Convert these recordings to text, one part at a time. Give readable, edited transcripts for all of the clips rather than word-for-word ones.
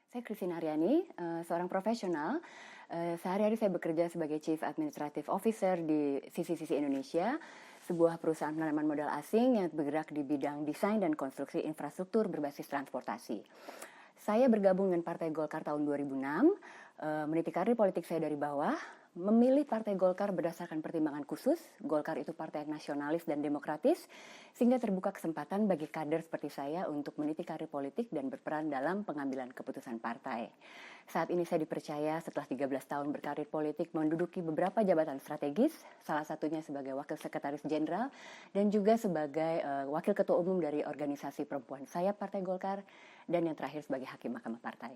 Saya Christine Aryani, seorang profesional. Sehari-hari saya bekerja sebagai Chief Administrative Officer di CCCC Indonesia, sebuah perusahaan penanaman modal asing yang bergerak di bidang desain dan konstruksi infrastruktur berbasis transportasi. Saya bergabung dengan Partai Golkar tahun 2006, meniti karir politik saya dari bawah, memilih Partai Golkar berdasarkan pertimbangan khusus. Golkar itu partai yang nasionalis dan demokratis, sehingga terbuka kesempatan bagi kader seperti saya untuk meniti karir politik dan berperan dalam pengambilan keputusan partai. Saat ini saya dipercaya setelah 13 tahun berkarir politik menduduki beberapa jabatan strategis, salah satunya sebagai Wakil Sekretaris Jenderal dan juga sebagai Wakil Ketua Umum dari organisasi perempuan saya Partai Golkar, dan yang terakhir sebagai Hakim Mahkamah Partai.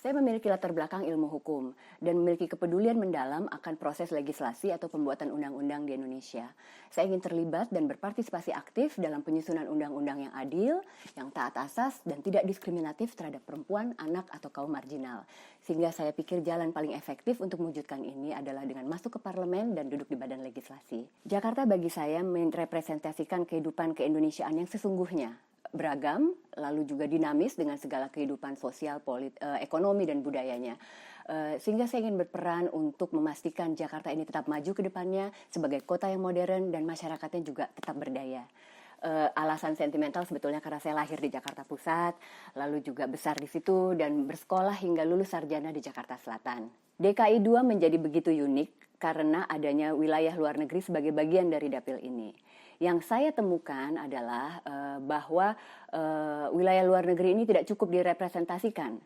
Saya memiliki latar belakang ilmu hukum dan memiliki kepedulian mendalam akan proses legislasi atau pembuatan undang-undang di Indonesia. Saya ingin terlibat dan berpartisipasi aktif dalam penyusunan undang-undang yang adil, yang taat asas, dan tidak diskriminatif terhadap perempuan, anak, atau kaum marginal. Sehingga saya pikir jalan paling efektif untuk mewujudkan ini adalah dengan masuk ke parlemen dan duduk di badan legislasi. Jakarta bagi saya merepresentasikan kehidupan keindonesiaan yang sesungguhnya, beragam, lalu juga dinamis dengan segala kehidupan sosial, ekonomi, dan budayanya. Sehingga saya ingin berperan untuk memastikan Jakarta ini tetap maju ke depannya sebagai kota yang modern dan masyarakatnya juga tetap berdaya. Alasan sentimental sebetulnya karena saya lahir di Jakarta Pusat, lalu juga besar di situ dan bersekolah hingga lulus sarjana di Jakarta Selatan. DKI 2 menjadi begitu unik karena adanya wilayah luar negeri sebagai bagian dari dapil ini. Yang saya temukan adalah bahwa wilayah luar negeri ini tidak cukup direpresentasikan.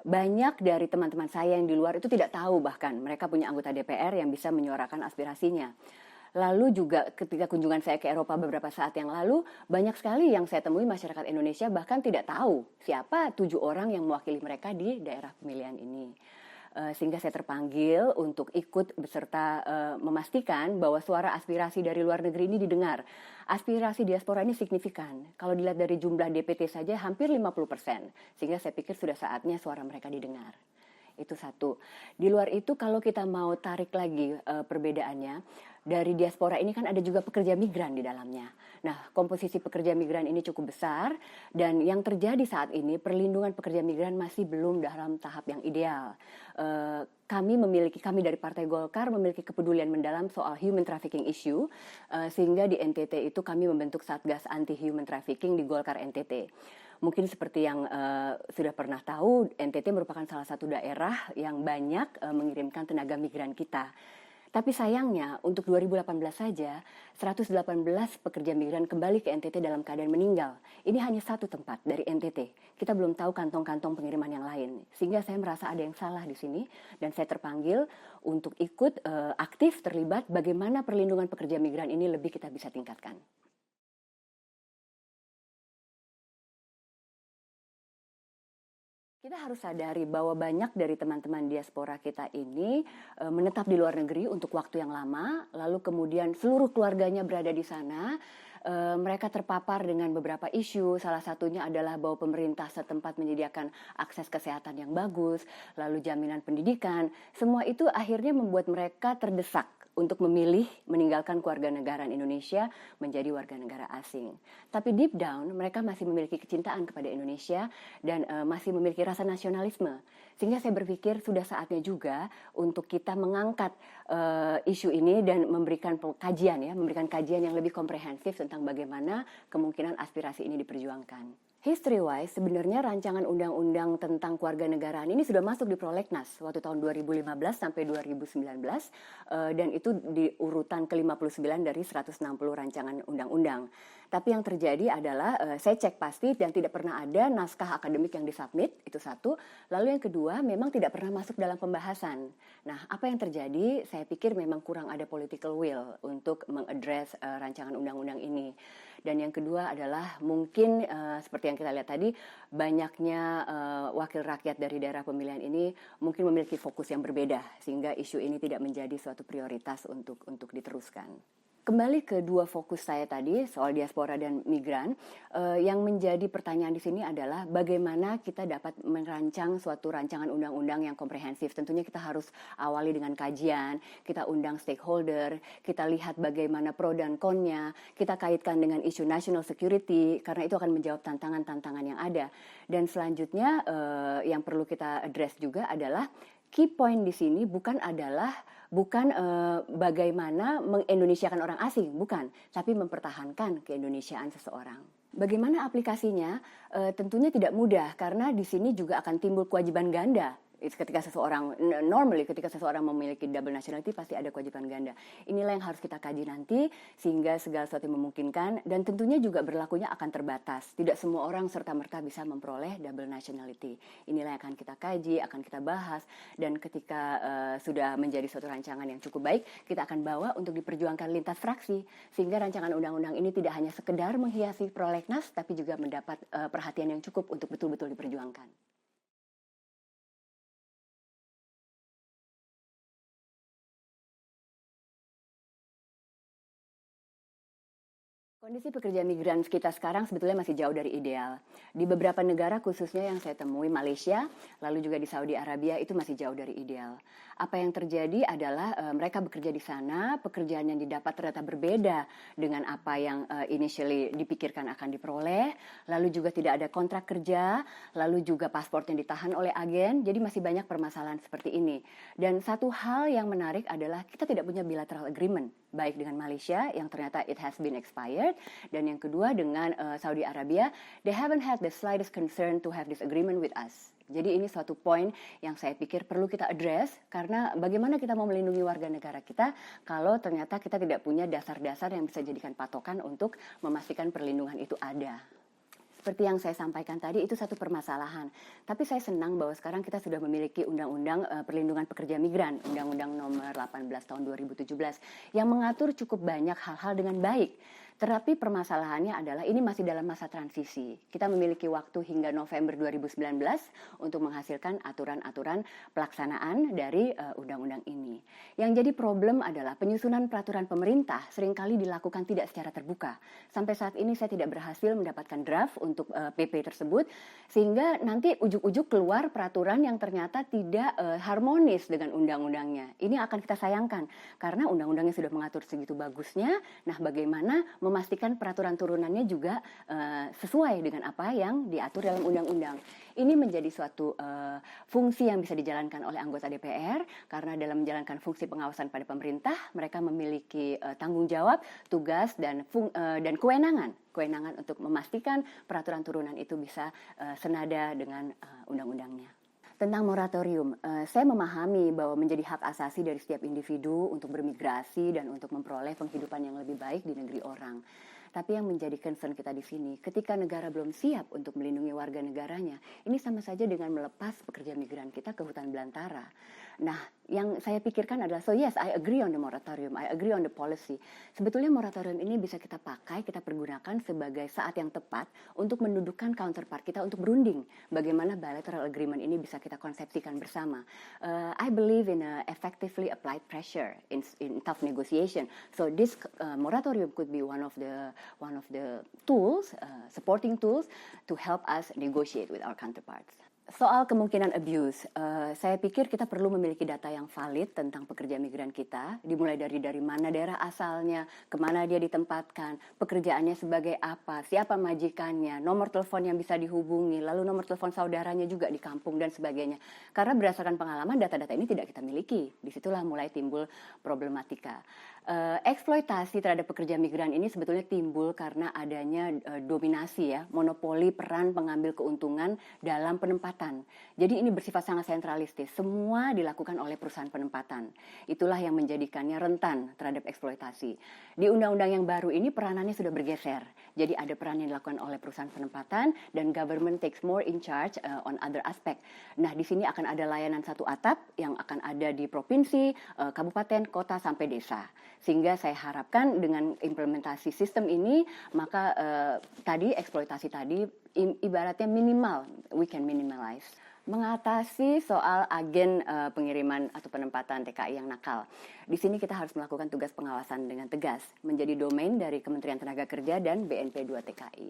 Banyak dari teman-teman saya yang di luar itu tidak tahu bahkan mereka punya anggota DPR yang bisa menyuarakan aspirasinya. Lalu juga ketika kunjungan saya ke Eropa beberapa saat yang lalu, banyak sekali yang saya temui masyarakat Indonesia bahkan tidak tahu siapa 7 orang yang mewakili mereka di daerah pemilihan ini. Sehingga saya terpanggil untuk ikut beserta memastikan bahwa suara aspirasi dari luar negeri ini didengar. Aspirasi diaspora ini signifikan. Kalau dilihat dari jumlah DPT saja hampir 50%. Sehingga saya pikir sudah saatnya suara mereka didengar. Itu satu. Di luar itu kalau kita mau tarik lagi perbedaannya, dari diaspora ini kan ada juga pekerja migran di dalamnya. Nah, komposisi pekerja migran ini cukup besar dan yang terjadi saat ini perlindungan pekerja migran masih belum dalam tahap yang ideal. Kami dari Partai Golkar memiliki kepedulian mendalam soal human trafficking issue, sehingga di NTT itu kami membentuk Satgas Anti Human Trafficking di Golkar NTT. Mungkin seperti yang sudah pernah tahu, NTT merupakan salah satu daerah yang banyak mengirimkan tenaga migran kita. Tapi sayangnya untuk 2018 saja 118 pekerja migran kembali ke NTT dalam keadaan meninggal. Ini hanya satu tempat dari NTT. Kita belum tahu kantong-kantong pengiriman yang lain. Sehingga saya merasa ada yang salah di sini dan saya terpanggil untuk ikut aktif terlibat bagaimana perlindungan pekerja migran ini lebih kita bisa tingkatkan. Kita harus sadari bahwa banyak dari teman-teman diaspora kita ini menetap di luar negeri untuk waktu yang lama, lalu kemudian seluruh keluarganya berada di sana. Mereka terpapar dengan beberapa isu, salah satunya adalah bahwa pemerintah setempat menyediakan akses kesehatan yang bagus, lalu jaminan pendidikan. Semua itu akhirnya membuat mereka terdesak untuk memilih meninggalkan kewarganegaraan Indonesia menjadi warga negara asing. Tapi deep down mereka masih memiliki kecintaan kepada Indonesia dan masih memiliki rasa nasionalisme. Sehingga saya berpikir sudah saatnya juga untuk kita mengangkat isu ini dan memberikan kajian yang lebih komprehensif tentang bagaimana kemungkinan aspirasi ini diperjuangkan. History-wise, sebenarnya rancangan undang-undang tentang kewarganegaraan ini sudah masuk di prolegnas waktu tahun 2015 sampai 2019 dan itu di urutan ke-59 dari 160 rancangan undang-undang. Tapi yang terjadi adalah saya cek pasti dan tidak pernah ada naskah akademik yang disubmit, itu satu. Lalu yang kedua, memang tidak pernah masuk dalam pembahasan. Nah, apa yang terjadi? Saya pikir memang kurang ada political will untuk mengadres rancangan undang-undang ini. Dan yang kedua adalah mungkin seperti yang kita lihat tadi, banyaknya wakil rakyat dari daerah pemilihan ini mungkin memiliki fokus yang berbeda sehingga isu ini tidak menjadi suatu prioritas untuk diteruskan. Kembali ke dua fokus saya tadi soal diaspora dan migran, yang menjadi pertanyaan di sini adalah bagaimana kita dapat merancang suatu rancangan undang-undang yang komprehensif. Tentunya kita harus awali dengan kajian, kita undang stakeholder, kita lihat bagaimana pro dan konnya, kita kaitkan dengan isu national security karena itu akan menjawab tantangan-tantangan yang ada. Dan selanjutnya yang perlu kita address juga adalah key point di sini bukan bagaimana mengindonesiakan orang asing, bukan, tapi mempertahankan keindonesiaan seseorang. Bagaimana aplikasinya? Tentunya tidak mudah karena di sini juga akan timbul kewajiban ganda. Ketika seseorang memiliki double nationality pasti ada kewajiban ganda. Inilah yang harus kita kaji nanti sehingga segala sesuatu memungkinkan dan tentunya juga berlakunya akan terbatas. Tidak semua orang serta-merta bisa memperoleh double nationality. Inilah yang akan kita kaji, akan kita bahas dan ketika sudah menjadi suatu rancangan yang cukup baik, kita akan bawa untuk diperjuangkan lintas fraksi sehingga rancangan undang-undang ini tidak hanya sekedar menghiasi prolegnas tapi juga mendapat perhatian yang cukup untuk betul-betul diperjuangkan. Kondisi pekerja migran kita sekarang sebetulnya masih jauh dari ideal. Di beberapa negara khususnya yang saya temui, Malaysia, lalu juga di Saudi Arabia itu masih jauh dari ideal. Apa yang terjadi adalah mereka bekerja di sana, pekerjaan yang didapat ternyata berbeda dengan apa yang initially dipikirkan akan diperoleh, lalu juga tidak ada kontrak kerja, lalu juga paspor yang ditahan oleh agen, jadi masih banyak permasalahan seperti ini. Dan satu hal yang menarik adalah kita tidak punya bilateral agreement, baik dengan Malaysia yang ternyata it has been expired, dan yang kedua dengan Saudi Arabia, they haven't had the slightest concern to have this agreement with us. Jadi ini suatu poin yang saya pikir perlu kita address karena bagaimana kita mau melindungi warga negara kita kalau ternyata kita tidak punya dasar-dasar yang bisa jadikan patokan untuk memastikan perlindungan itu ada. Seperti yang saya sampaikan tadi, itu satu permasalahan. Tapi saya senang bahwa sekarang kita sudah memiliki Undang-Undang Perlindungan Pekerja Migran, Undang-Undang Nomor 18 Tahun 2017, yang mengatur cukup banyak hal-hal dengan baik. Tetapi permasalahannya adalah ini masih dalam masa transisi. Kita memiliki waktu hingga November 2019 untuk menghasilkan aturan-aturan pelaksanaan dari undang-undang ini. Yang jadi problem adalah penyusunan peraturan pemerintah seringkali dilakukan tidak secara terbuka. Sampai saat ini saya tidak berhasil mendapatkan draft untuk PP tersebut, sehingga nanti ujuk-ujuk keluar peraturan yang ternyata tidak harmonis dengan undang-undangnya. Ini akan kita sayangkan, karena undang-undangnya sudah mengatur segitu bagusnya, nah bagaimana memastikan peraturan turunannya juga sesuai dengan apa yang diatur dalam undang-undang. Ini menjadi suatu fungsi yang bisa dijalankan oleh anggota DPR, karena dalam menjalankan fungsi pengawasan pada pemerintah, mereka memiliki tanggung jawab, tugas, dan kewenangan untuk memastikan peraturan turunan itu bisa senada dengan undang-undangnya. Tentang moratorium, saya memahami bahwa menjadi hak asasi dari setiap individu untuk bermigrasi dan untuk memperoleh penghidupan yang lebih baik di negeri orang. Tapi yang menjadi concern kita di sini, ketika negara belum siap untuk melindungi warga negaranya, ini sama saja dengan melepas pekerja migran kita ke hutan belantara. Nah, yang saya pikirkan adalah, so yes, I agree on the moratorium, I agree on the policy. Sebetulnya moratorium ini bisa kita pakai, kita pergunakan sebagai saat yang tepat untuk mendudukkan counterpart kita untuk berunding. Bagaimana bilateral agreement ini bisa kita konsepsikan bersama. I believe in effectively applied pressure in tough negotiation. So this moratorium could be one of the tools, supporting tools to help us negotiate with our counterparts. Soal kemungkinan abuse, saya pikir kita perlu memiliki data yang valid tentang pekerja migran kita, dimulai dari mana daerah asalnya, kemana dia ditempatkan, pekerjaannya sebagai apa, siapa majikannya, nomor telepon yang bisa dihubungi, lalu nomor telepon saudaranya juga di kampung dan sebagainya. Karena berdasarkan pengalaman, data-data ini tidak kita miliki. Disitulah mulai timbul problematika. Eksploitasi terhadap pekerja migran ini sebetulnya timbul karena adanya dominasi ya, monopoli peran pengambil keuntungan dalam penempatan. Jadi ini bersifat sangat sentralistis. Semua dilakukan oleh perusahaan penempatan. Itulah yang menjadikannya rentan terhadap eksploitasi. Di undang-undang yang baru ini peranannya sudah bergeser. Jadi ada peran yang dilakukan oleh perusahaan penempatan dan government takes more in charge on other aspect. Nah, di sini akan ada layanan satu atap yang akan ada di provinsi, kabupaten, kota sampai desa. Sehingga saya harapkan dengan implementasi sistem ini, maka eksploitasi tadi ibaratnya minimal, we can minimalize. Mengatasi soal agen pengiriman atau penempatan TKI yang nakal. Di sini kita harus melakukan tugas pengawasan dengan tegas, menjadi domain dari Kementerian Tenaga Kerja dan BNP 2 TKI.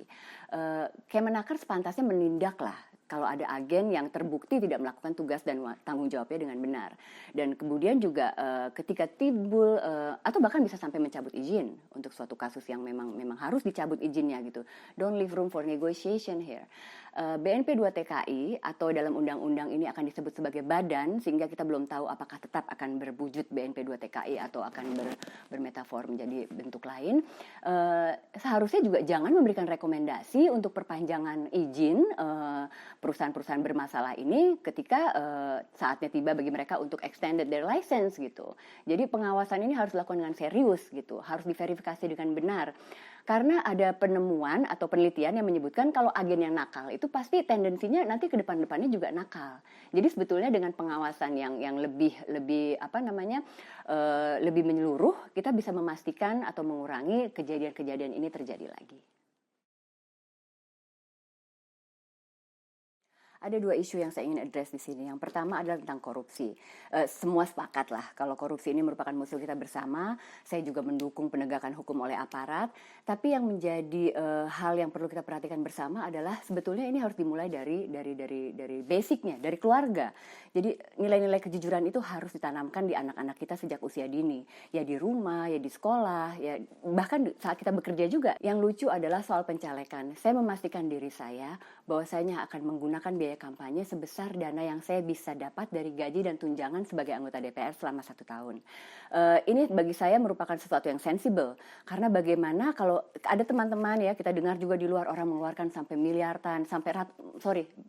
Kemenaker sepantasnya menindaklah kalau ada agen yang terbukti tidak melakukan tugas dan tanggung jawabnya dengan benar. Dan kemudian juga ketika timbul atau bahkan bisa sampai mencabut izin untuk suatu kasus yang memang harus dicabut izinnya gitu. Don't leave room for negotiation here. BNP 2 TKI atau dalam undang-undang ini akan disebut sebagai badan, sehingga kita belum tahu apakah tetap akan berwujud BNP 2 TKI atau akan bermetafor menjadi bentuk lain. Seharusnya juga jangan memberikan rekomendasi untuk perpanjangan izin perusahaan-perusahaan bermasalah ini ketika saatnya tiba bagi mereka untuk extended their license gitu. Jadi pengawasan ini harus dilakukan dengan serius gitu, harus diverifikasi dengan benar. Karena ada penemuan atau penelitian yang menyebutkan kalau agen yang nakal itu pasti tendensinya nanti ke depan-depannya juga nakal. Jadi sebetulnya dengan pengawasan yang lebih lebih menyeluruh, kita bisa memastikan atau mengurangi kejadian-kejadian ini terjadi lagi. Ada dua isu yang saya ingin address di sini. Yang pertama adalah tentang korupsi. Semua sepakat lah kalau korupsi ini merupakan musuh kita bersama. Saya juga mendukung penegakan hukum oleh aparat. Tapi yang menjadi hal yang perlu kita perhatikan bersama adalah sebetulnya ini harus dimulai dari basicnya, dari keluarga. Jadi nilai-nilai kejujuran itu harus ditanamkan di anak-anak kita sejak usia dini. Ya di rumah, ya di sekolah, ya bahkan saat kita bekerja juga. Yang lucu adalah soal pencalekan. Saya memastikan diri saya bahwasanya akan menggunakan biaya kampanye sebesar dana yang saya bisa dapat dari gaji dan tunjangan sebagai anggota DPR selama 1 tahun. Ini bagi saya merupakan sesuatu yang sensible, karena bagaimana kalau ada teman-teman ya, kita dengar juga di luar orang mengeluarkan sampai miliaran,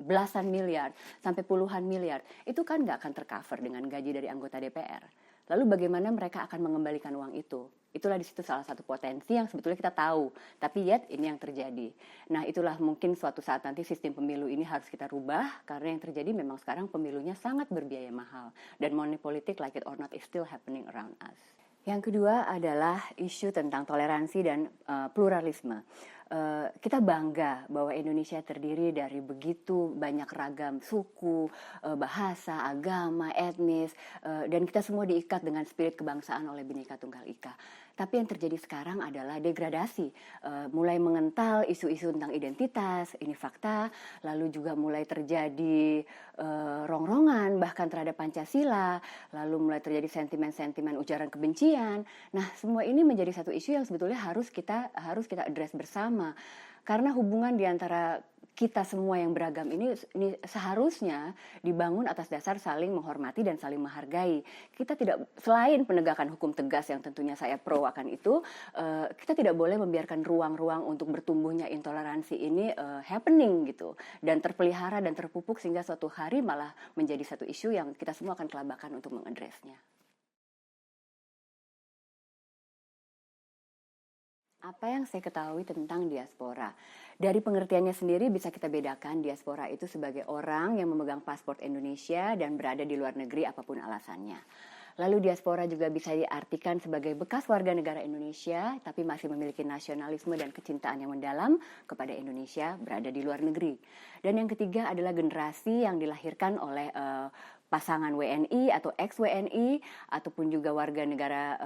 belasan miliar, sampai puluhan miliar, itu kan nggak akan tercover dengan gaji dari anggota DPR. Lalu bagaimana mereka akan mengembalikan uang itu? Itulah di situ salah satu potensi yang sebetulnya kita tahu, tapi yet ini yang terjadi. Nah, itulah mungkin suatu saat nanti sistem pemilu ini harus kita rubah, karena yang terjadi memang sekarang pemilunya sangat berbiaya mahal, dan money politik like it or not is still happening around us. Yang kedua adalah isu tentang toleransi dan pluralisme. Kita bangga bahwa Indonesia terdiri dari begitu banyak ragam suku, bahasa, agama, etnis, dan kita semua diikat dengan spirit kebangsaan oleh Bhinneka Tunggal Ika. Tapi yang terjadi sekarang adalah degradasi, mulai mengental isu-isu tentang identitas, ini fakta, lalu juga mulai terjadi rongrongan bahkan terhadap Pancasila, lalu mulai terjadi sentimen-sentimen ujaran kebencian. Nah, semua ini menjadi satu isu yang sebetulnya harus kita address bersama. Karena hubungan di antara kita semua yang beragam ini seharusnya dibangun atas dasar saling menghormati dan saling menghargai. Kita tidak, selain penegakan hukum tegas yang tentunya saya pro akan itu, kita tidak boleh membiarkan ruang-ruang untuk bertumbuhnya intoleransi ini happening gitu, dan terpelihara dan terpupuk sehingga suatu hari malah menjadi satu isu yang kita semua akan kelabakan untuk mengadresnya. Apa yang saya ketahui tentang diaspora? Dari pengertiannya sendiri bisa kita bedakan diaspora itu sebagai orang yang memegang paspor Indonesia dan berada di luar negeri apapun alasannya. Lalu diaspora juga bisa diartikan sebagai bekas warga negara Indonesia tapi masih memiliki nasionalisme dan kecintaan yang mendalam kepada Indonesia, berada di luar negeri. Dan yang ketiga adalah generasi yang dilahirkan oleh pasangan WNI atau ex-WNI ataupun juga warga negara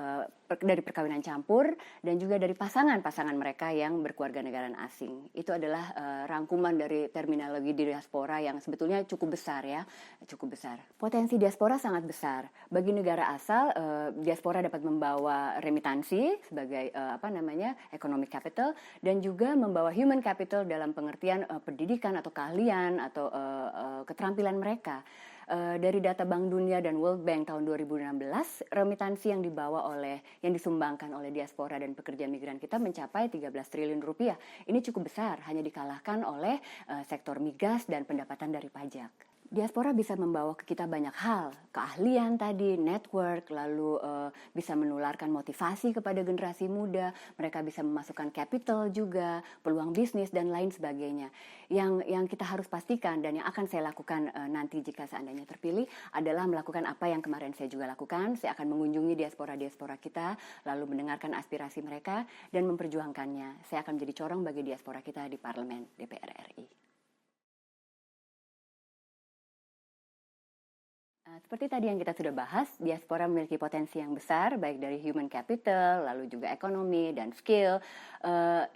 dari perkawinan campur, dan juga dari pasangan-pasangan mereka yang berkewarganegaraan asing. Itu adalah rangkuman dari terminologi diaspora yang sebetulnya cukup besar ya, cukup besar. Potensi diaspora sangat besar. Bagi negara asal, diaspora dapat membawa remitansi sebagai economic capital, dan juga membawa human capital dalam pengertian pendidikan atau keahlian atau keterampilan mereka. Dari data Bank Dunia dan World Bank tahun 2016, remitansi yang disumbangkan oleh diaspora dan pekerja migran kita mencapai 13 triliun rupiah. Ini cukup besar, hanya dikalahkan oleh sektor migas dan pendapatan dari pajak. Diaspora bisa membawa ke kita banyak hal, keahlian tadi, network, lalu bisa menularkan motivasi kepada generasi muda, mereka bisa memasukkan capital juga, peluang bisnis dan lain sebagainya. Yang kita harus pastikan dan yang akan saya lakukan nanti jika seandainya terpilih adalah melakukan apa yang kemarin saya juga lakukan. Saya akan mengunjungi diaspora-diaspora kita, lalu mendengarkan aspirasi mereka dan memperjuangkannya. Saya akan menjadi corong bagi diaspora kita di Parlemen DPR RI. Seperti tadi yang kita sudah bahas, diaspora memiliki potensi yang besar, baik dari human capital, lalu juga ekonomi dan skill.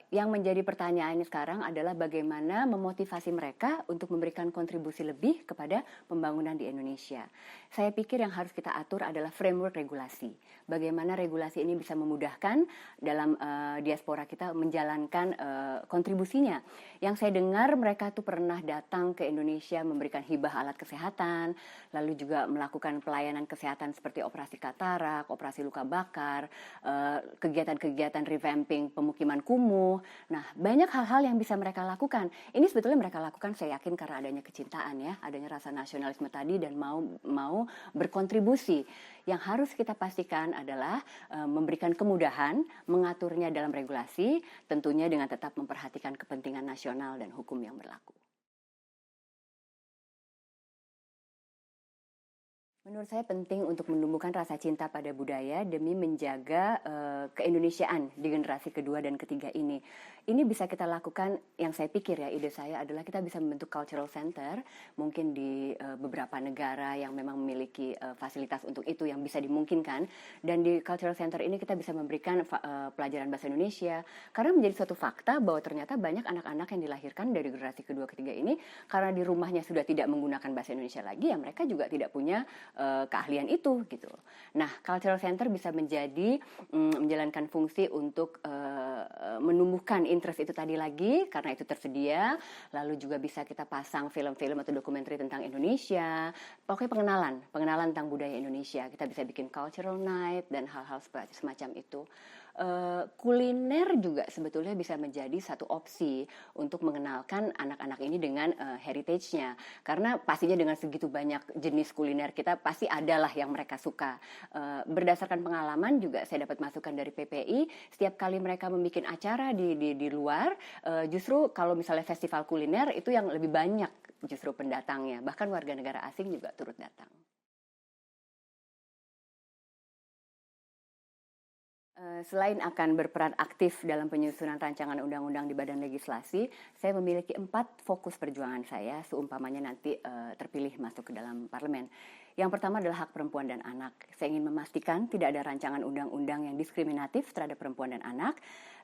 Yang menjadi pertanyaan ini sekarang adalah bagaimana memotivasi mereka untuk memberikan kontribusi lebih kepada pembangunan di Indonesia. Saya pikir yang harus kita atur adalah framework regulasi. Bagaimana regulasi ini bisa memudahkan dalam diaspora kita menjalankan kontribusinya. Yang saya dengar mereka tuh pernah datang ke Indonesia memberikan hibah alat kesehatan, lalu juga melakukan pelayanan kesehatan seperti operasi katarak, operasi luka bakar, kegiatan-kegiatan revamping pemukiman kumuh. Nah, banyak hal-hal yang bisa mereka lakukan. Ini sebetulnya mereka lakukan, saya yakin karena adanya kecintaan ya, adanya rasa nasionalisme tadi dan mau berkontribusi. Yang harus kita pastikan adalah memberikan kemudahan, mengaturnya dalam regulasi, tentunya dengan tetap memperhatikan kepentingan nasional dan hukum yang berlaku. Menurut saya penting untuk menumbuhkan rasa cinta pada budaya demi menjaga keindonesiaan di generasi kedua dan ketiga ini. Ini bisa kita lakukan, yang saya pikir ya, ide saya adalah kita bisa membentuk cultural center, mungkin di beberapa negara yang memang memiliki fasilitas untuk itu yang bisa dimungkinkan. Dan di cultural center ini kita bisa memberikan pelajaran bahasa Indonesia, karena menjadi suatu fakta bahwa ternyata banyak anak-anak yang dilahirkan dari generasi kedua ketiga ini, karena di rumahnya sudah tidak menggunakan bahasa Indonesia lagi, ya mereka juga tidak punya keahlian itu gitu. Nah, cultural center bisa menjadi menjalankan fungsi untuk menumbuhkan interest itu tadi lagi karena itu tersedia. Lalu juga bisa kita pasang film-film atau dokumenter tentang Indonesia. Pokoknya pengenalan tentang budaya Indonesia. Kita bisa bikin cultural night dan hal-hal semacam itu. Kuliner juga sebetulnya bisa menjadi satu opsi untuk mengenalkan anak-anak ini dengan heritage-nya, karena pastinya dengan segitu banyak jenis kuliner kita pasti adalah yang mereka suka. Berdasarkan pengalaman juga saya dapat masukan dari PPI, setiap kali mereka membuat acara di luar, justru kalau misalnya festival kuliner itu yang lebih banyak justru pendatangnya, bahkan warga negara asing juga turut datang. Selain akan berperan aktif dalam penyusunan rancangan undang-undang di badan legislasi, saya memiliki 4 fokus perjuangan saya seumpamanya nanti terpilih masuk ke dalam parlemen. Yang pertama adalah hak perempuan dan anak. Saya ingin memastikan tidak ada rancangan undang-undang yang diskriminatif terhadap perempuan dan anak.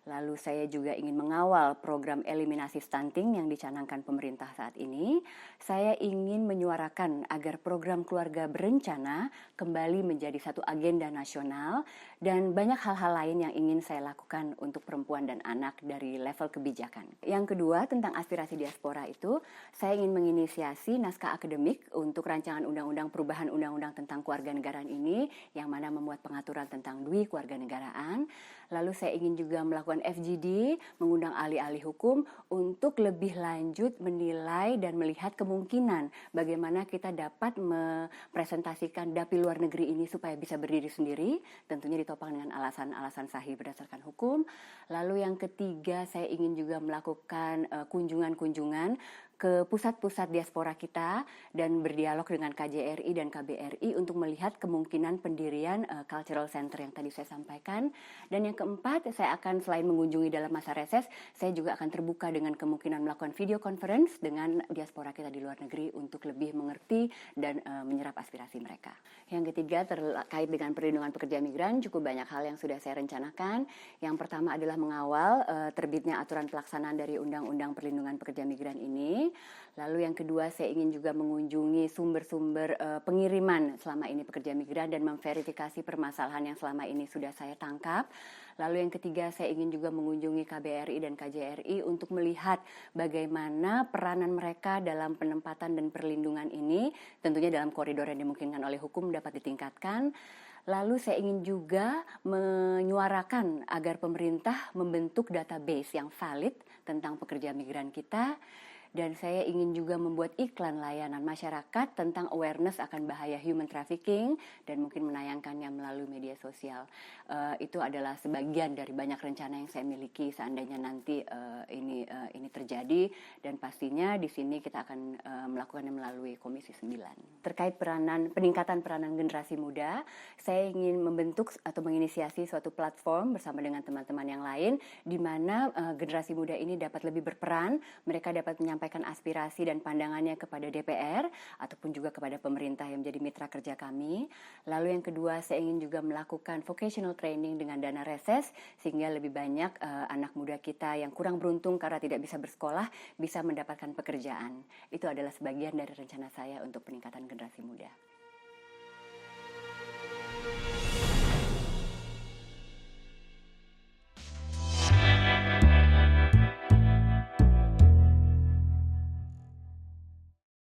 Lalu saya juga ingin mengawal program eliminasi stunting yang dicanangkan pemerintah saat ini. Saya ingin menyuarakan agar program keluarga berencana kembali menjadi satu agenda nasional, dan banyak hal-hal lain yang ingin saya lakukan untuk perempuan dan anak dari level kebijakan. Yang kedua, tentang aspirasi diaspora itu, saya ingin menginisiasi naskah akademik untuk rancangan undang-undang perubahan undang-undang tentang kewarganegaraan ini, yang mana memuat pengaturan tentang dui kewarganegaraan. Lalu saya ingin juga melakukan FGD, mengundang ahli-ahli hukum untuk lebih lanjut menilai dan melihat kemungkinan bagaimana kita dapat mempresentasikan dapil luar negeri ini supaya bisa berdiri sendiri, tentunya ditopang dengan alasan-alasan sahih berdasarkan hukum. Lalu yang ketiga, saya ingin juga melakukan kunjungan-kunjungan ke pusat-pusat diaspora kita dan berdialog dengan KJRI dan KBRI untuk melihat kemungkinan pendirian cultural center yang tadi saya sampaikan. Dan yang keempat, saya akan selain mengunjungi dalam masa reses, saya juga akan terbuka dengan kemungkinan melakukan video conference dengan diaspora kita di luar negeri untuk lebih mengerti dan menyerap aspirasi mereka. Yang ketiga, terkait dengan perlindungan pekerja migran, cukup banyak hal yang sudah saya rencanakan. Yang pertama adalah mengawal terbitnya aturan pelaksanaan dari Undang-Undang Perlindungan Pekerja Migran ini. Lalu yang kedua, saya ingin juga mengunjungi sumber-sumber pengiriman selama ini pekerja migran dan memverifikasi permasalahan yang selama ini sudah saya tangkap. Lalu yang ketiga, saya ingin juga mengunjungi KBRI dan KJRI untuk melihat bagaimana peranan mereka dalam penempatan dan perlindungan ini, tentunya dalam koridor yang dimungkinkan oleh hukum dapat ditingkatkan. Lalu saya ingin juga menyuarakan agar pemerintah membentuk database yang valid tentang pekerja migran kita. Dan saya ingin juga membuat iklan layanan masyarakat tentang awareness akan bahaya human trafficking dan mungkin menayangkannya melalui media sosial. Itu adalah sebagian dari banyak rencana yang saya miliki seandainya nanti ini terjadi, dan pastinya di sini kita akan melakukannya melalui Komisi 9. Terkait peningkatan peranan generasi muda, saya ingin membentuk atau menginisiasi suatu platform bersama dengan teman-teman yang lain di mana generasi muda ini dapat lebih berperan, mereka dapat menyampaikan menyampaikan aspirasi dan pandangannya kepada DPR ataupun juga kepada pemerintah yang menjadi mitra kerja kami. Lalu yang kedua, saya ingin juga melakukan vocational training dengan dana reses sehingga lebih banyak anak muda kita yang kurang beruntung karena tidak bisa bersekolah bisa mendapatkan pekerjaan. Itu adalah sebagian dari rencana saya untuk peningkatan generasi muda.